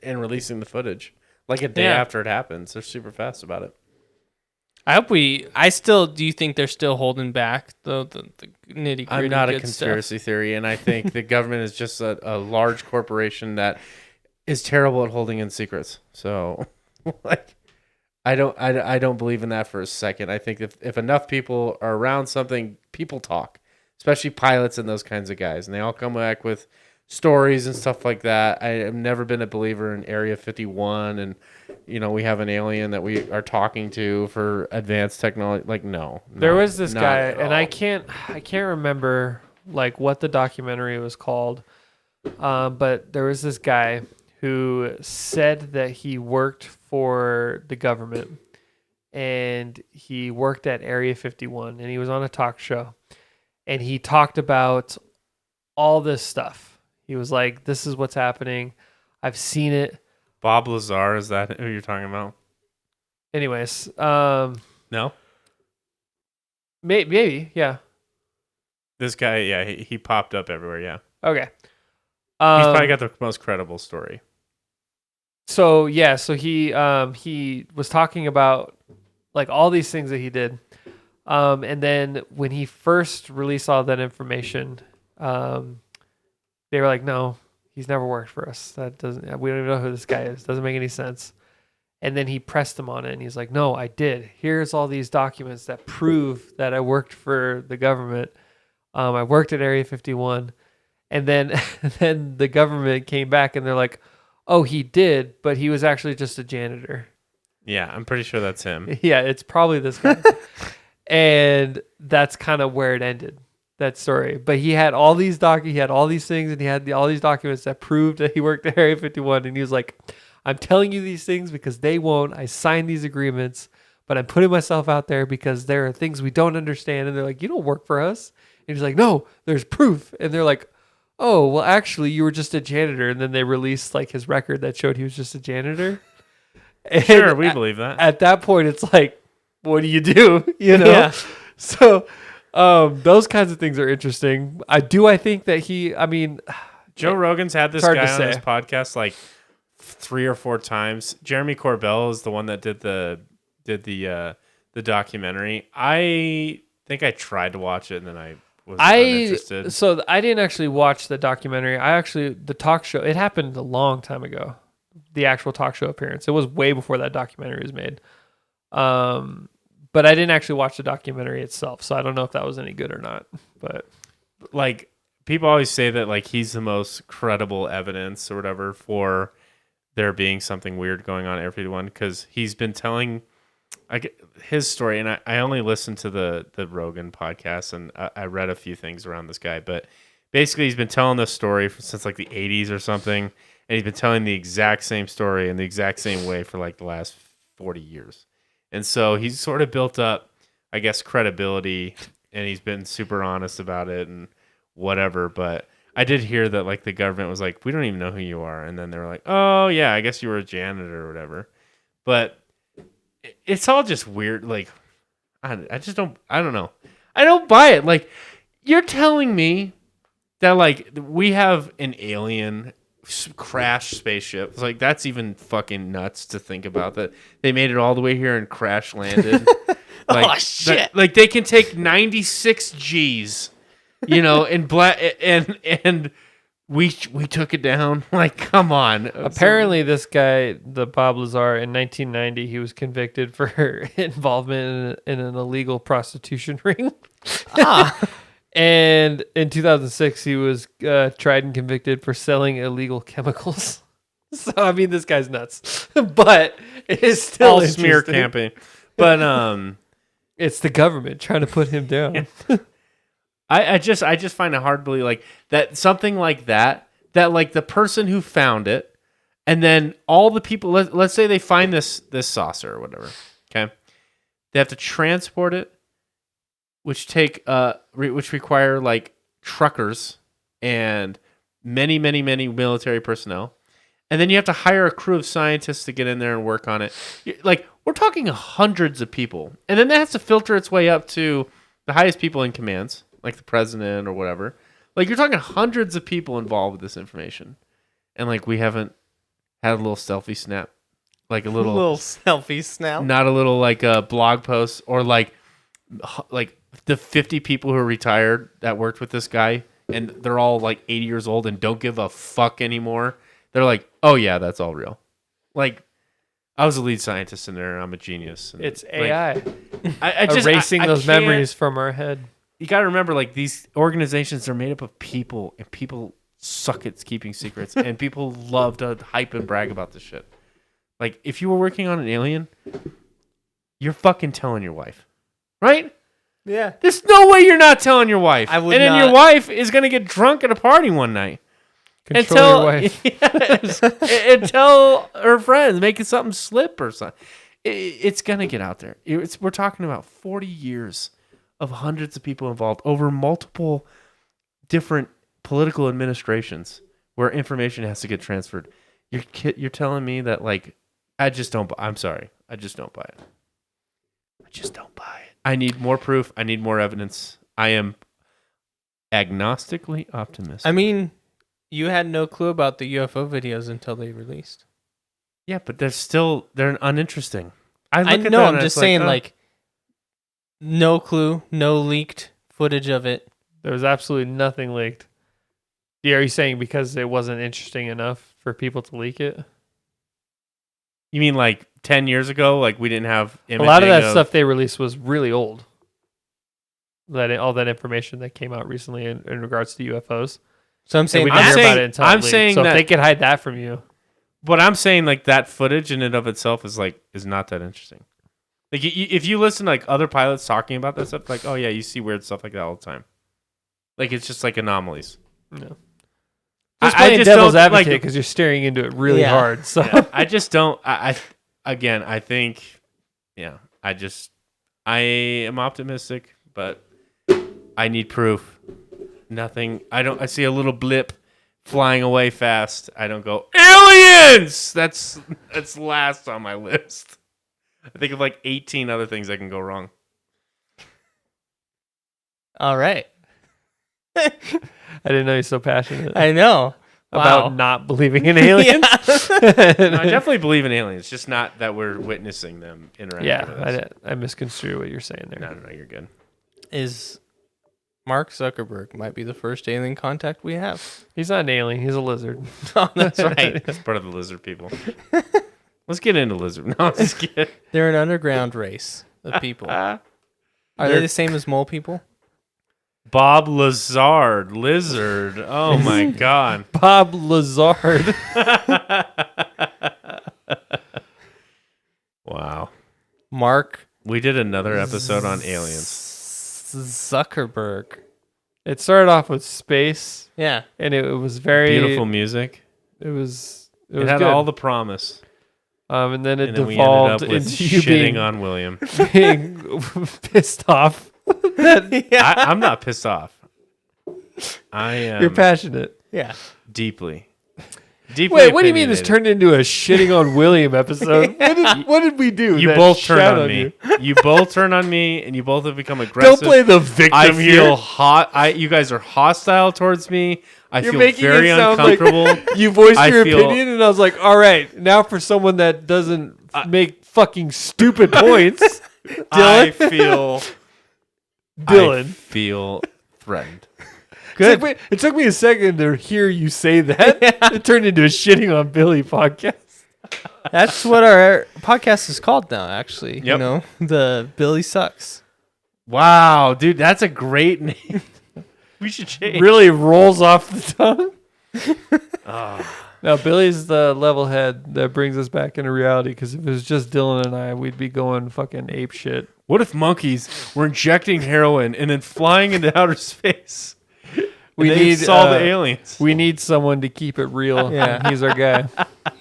and releasing the footage. Like a day after it happens. They're super fast about it. Do you think they're still holding back the nitty gritty? I'm not a conspiracy theory, and I think the government is just a large corporation that is terrible at holding in secrets. So, like, I don't believe in that for a second. I think if enough people are around something, people talk, especially pilots and those kinds of guys, and they all come back with stories and stuff like that. I have never been a believer in Area 51 and we have an alien that we are talking to for advanced technology. Like, no. There was this not guy, at and all. I can't remember like what the documentary was called. But there was this guy who said that he worked for the government and he worked at Area 51 and he was on a talk show and he talked about all this stuff. He was like, this is what's happening. I've seen it. Bob Lazar, is that who you're talking about? Anyways, No? Maybe, yeah. This guy, yeah, he popped up everywhere. Yeah, Okay. he's probably got the most credible story. So he was talking about like all these things that he did, and then when he first released all that information, they were like, "No, he's never worked for us. That doesn't. We don't even know who this guy is. Doesn't make any sense." And then he pressed him on it, and he's like, "No, I did. Here's all these documents that prove that I worked for the government. I worked at Area 51." And then then the government came back, and they're like, "Oh, he did, but he was actually just a janitor." Yeah, I'm pretty sure that's him. Yeah, it's probably this guy. And that's kind of where it ended, that story. But he had all these he had all these things, and he had all these documents that proved that he worked at Area 51. And he was like, "I'm telling you these things because they won't. I signed these agreements, but I'm putting myself out there because there are things we don't understand." And they're like, "You don't work for us." And he's like, "No, there's proof." And they're like, "Oh, well, actually, you were just a janitor." And then they released like his record that showed he was just a janitor. And Sure, we believe that. At that point, it's like, what do? You know? Yeah. So those kinds of things are interesting. I think that Joe Rogan's had this hard guy to on his say. podcast like 3 or 4 times. Jeremy Corbell is the one that did the documentary. I think I tried to watch it and then I was uninterested. So I didn't actually watch the documentary. The talk show, it happened a long time ago. The actual talk show appearance. It was way before that documentary was made. But I didn't actually watch the documentary itself, so I don't know if that was any good or not. But Like people always say that like he's the most credible evidence or whatever for there being something weird going on at Area 51 because he's been telling his story, and I only listened to the Rogan podcast, and I read a few things around this guy, but basically he's been telling this story since like the 80s or something, and he's been telling the exact same story in the exact same way for like the last 40 years. And so he's sort of built up, I guess, credibility, and he's been super honest about it and whatever. But I did hear that like the government was like, "We don't even know who you are," and then they were like, "Oh yeah, I guess you were a janitor or whatever." But it's all just weird. Like I don't know. I don't buy it. Like you're telling me that like we have an alien crash spaceship. It's like that's even fucking nuts to think about that they made it all the way here and crash landed. Like, Oh shit! Like they can take 96 G's, you know, and we took it down. Like, come on. apparently, this guy, the Bob Lazar, in 1990, he was convicted for involvement in an illegal prostitution ring. And in 2006, he was tried and convicted for selling illegal chemicals. So I mean, this guy's nuts, but it's still all smear interesting. campaign. But It's the government trying to put him down. I just find it hard to believe like that something like that like the person who found it and then all the people let's say they find this saucer or whatever, okay, they have to transport it, which require like truckers and many military personnel, and then you have to hire a crew of scientists to get in there and work on it. Like we're talking hundreds of people, and then that has to filter its way up to the highest people in commands, like the president or whatever. Like you're talking hundreds of people involved with this information, and like we haven't had a little selfie snap, like a little selfie snap, not a little like a blog post or like the 50 people who are retired that worked with this guy, and they're all like 80 years old and don't give a fuck anymore. They're like, "Oh yeah, that's all real." Like I was a lead scientist in there, and I'm a genius. And, It's like, AI I just erasing I those can't- memories from our head. You got to remember, like these organizations are made up of people, and people suck at keeping secrets, and people love to hype and brag about this shit. Like if you were working on an alien, you're fucking telling your wife, right? Yeah. There's no way you're not telling your wife. I would and then not. your wife is gonna get drunk at a party one night. Control your wife. Yes, and tell her friends, making something slip or something. It's gonna get out there. We're talking about 40 years of hundreds of people involved over multiple different political administrations where information has to get transferred. You're telling me that like I just don't. I'm sorry, I just don't buy it. I just don't buy it. I need more proof. I need more evidence. I am agnostically optimistic. I mean, you had no clue about the UFO videos until they released. Yeah, but they're uninteresting. I I look at know. that I'm and just it's saying, oh. like, no clue, no leaked footage of it. There was absolutely nothing leaked. Yeah, are you saying because it wasn't interesting enough for people to leak it? You mean like 10 years ago? Like we didn't have A imaging lot of that stuff they released was really old. All that information that came out recently in regards to UFOs. So I'm And saying, we didn't hear saying- about it until I'm it leaked. saying so that- if they could hide that from you. But I'm saying like that footage in and of itself is not that interesting. Like if you listen to like other pilots talking about that stuff, like, oh yeah, you see weird stuff like that all the time. Like it's just like anomalies. No. I- Just I playing just devil's don't, advocate like- because you're staring into it really Yeah. hard. So Yeah, I just don't. I think, yeah, I am optimistic, but I need proof. Nothing. I see a little blip flying away fast. I don't go aliens. That's last on my list. I think of like 18 other things that can go wrong. all right. I didn't know you're so passionate I know. about Wow. not believing in aliens. No, I definitely believe in aliens, just not that we're witnessing them interact with us. Yeah, I misconstrue what you're saying there. No, you're good. Is Mark Zuckerberg might be the first alien contact we have. He's not an alien. He's a lizard. Oh, that's right. That's part of the lizard people. Let's get into lizard. No, I'm just kidding. They're an underground race of people. Are they They're- the same as mole people? Bob Lazard, lizard. Oh my god. Bob Lazard. Wow. Mark We did another episode on aliens. Zuckerberg. It started off with space, Yeah. and it was very Beautiful music. It was It, was had good. all the promise. And then it And then we ended devolved up with into you shitting on William. being pissed off. I'm not pissed off. I am You're passionate. Yeah. deeply Wait, what do you mean this opinionated. turned into a shitting on William episode? What did we do? You that both turned shout on me. you? You both turned on me, and you both have become aggressive. Don't play the victim I feel here. hot. You guys are hostile towards me. I You're feel making it very sound like- uncomfortable. You voiced I your feel- opinion, and I was like, all right, now for someone that doesn't make fucking stupid points, I Dylan. feel threatened. Good. It took me a second to hear you say that. It turned into a shitting on Billy podcast. That's what our podcast is called now, actually. You Yep. know, the Billy Sucks. Wow, dude, that's a great name. We should change. Really rolls off the tongue. Ah. Now, Billy's the level head that brings us back into reality, because if it was just Dylan and I, we'd be going fucking ape shit. What if monkeys were injecting heroin and then flying into outer space? We They need saw the aliens. We need someone to keep it real. Yeah. and he's our guy.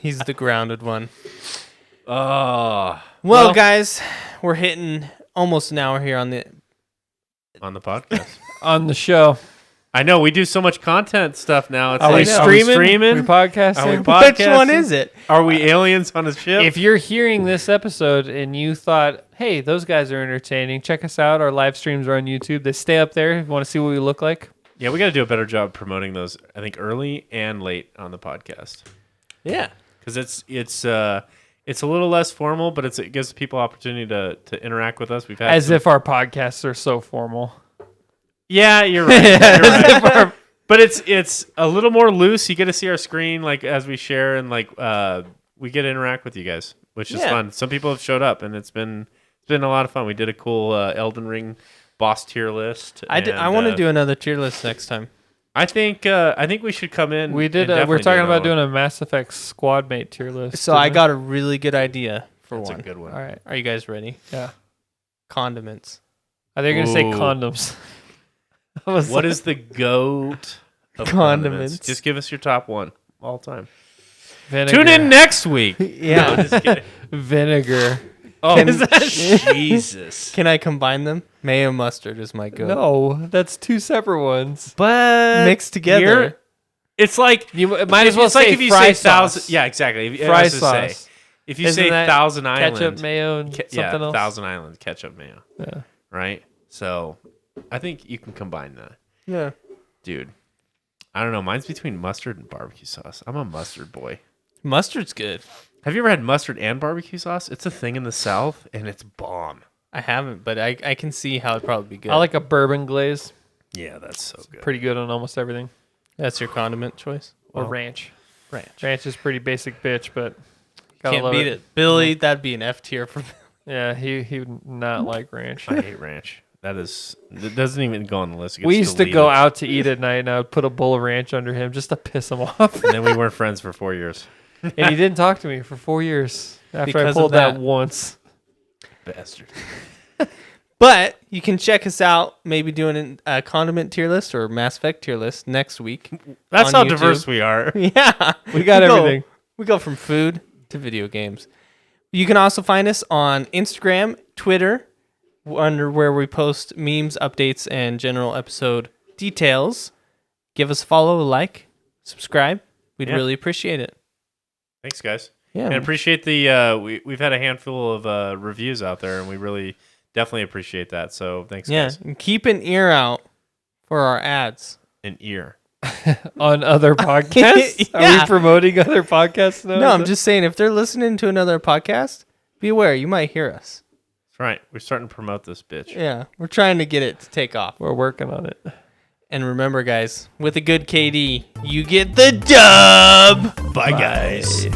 He's the grounded one. Oh, Well, guys, we're hitting almost an hour here on the. on the podcast. On the show. I know we do so much content stuff now. It's Are we like, streaming? We podcasting? Are we Which podcasting? one is it? Are we aliens on a ship? If you're hearing this episode and you thought, hey, those guys are entertaining, check us out. Our live streams are on YouTube. They stay up there if you want to see what we look like. Yeah, we got to do a better job promoting those. I think early and late on the podcast, Yeah. because it's a little less formal, but it gives people opportunity to interact with us. We've had As if our podcasts are so formal. yeah, you're right. You're right. But it's a little more loose. You get to see our screen like as we share, and like we get to interact with you guys, which is Yeah. fun. Some people have showed up, and it's been a lot of fun. We did a cool Elden Ring boss tier list. I want to do another tier list next time. I think we should come in. We did. and We're definitely talking about another doing a Mass Effect squad mate tier list. So didn't I we? got a really good idea for one. That's one. a good one. All right. Are you guys ready? Yeah. Condiments. I think you're going to say Ooh. condoms. I was What like, is the goat of Condiments. condiments? Just give us your top one all time. vinegar? Tune in next week. Yeah. No, just kidding. Vinegar. Oh, Can- Jesus. Can I combine them? Mayo mustard is my go. No, that's two separate ones. But Mixed together. you're- It's like You might as well it's say like if you fry say sauce. thousand. Yeah, exactly. If, I Fry was to say, sauce. if you Isn't say that Thousand Island, Ketchup, mayo, and something else. Thousand Island ketchup mayo. Yeah. right? So I think you can combine that. Yeah. Dude, I don't know. Mine's between mustard and barbecue sauce. I'm a mustard boy. Mustard's good. Have you ever had mustard and barbecue sauce? It's a thing in the South, and it's bomb. I haven't, but I can see how it'd probably be good. I like a bourbon glaze. Yeah, that's so good. Pretty good on almost everything. That's your condiment choice. Or Well, ranch. Ranch. Ranch is pretty basic bitch, but gotta Can't love beat it. Billy, that'd be an F tier for me. Yeah, he would not like ranch. I hate ranch. It doesn't even go on the list. It We gets used to go deleted. out to eat at night, and I would put a bowl of ranch under him just to piss him off. And then we weren't friends for 4 years. And he didn't talk to me for 4 years after Because I of pulled that that. once. Bastard. But you can check us out, maybe doing a condiment tier list or Mass Effect tier list next week. That's on how YouTube. diverse we are. Yeah. We got go- everything. We go from food to video games. You can also find us on Instagram, Twitter, under where we post memes, updates, and general episode details. Give us a follow, a like, subscribe. We'd Yeah. really appreciate it. Thanks, guys. Yeah. And appreciate the we've had a handful of reviews out there, and we really definitely appreciate that. So thanks, Yeah. guys. And keep an ear out for our ads. An ear. On other podcasts? Are Yeah. we promoting other podcasts now? No, I'm just saying if they're listening to another podcast, be aware. You might hear us. That's right. We're starting to promote this bitch. Yeah. We're trying to get it to take off. We're working on it. And remember, guys, with a good KD, you get the dub. Bye, guys.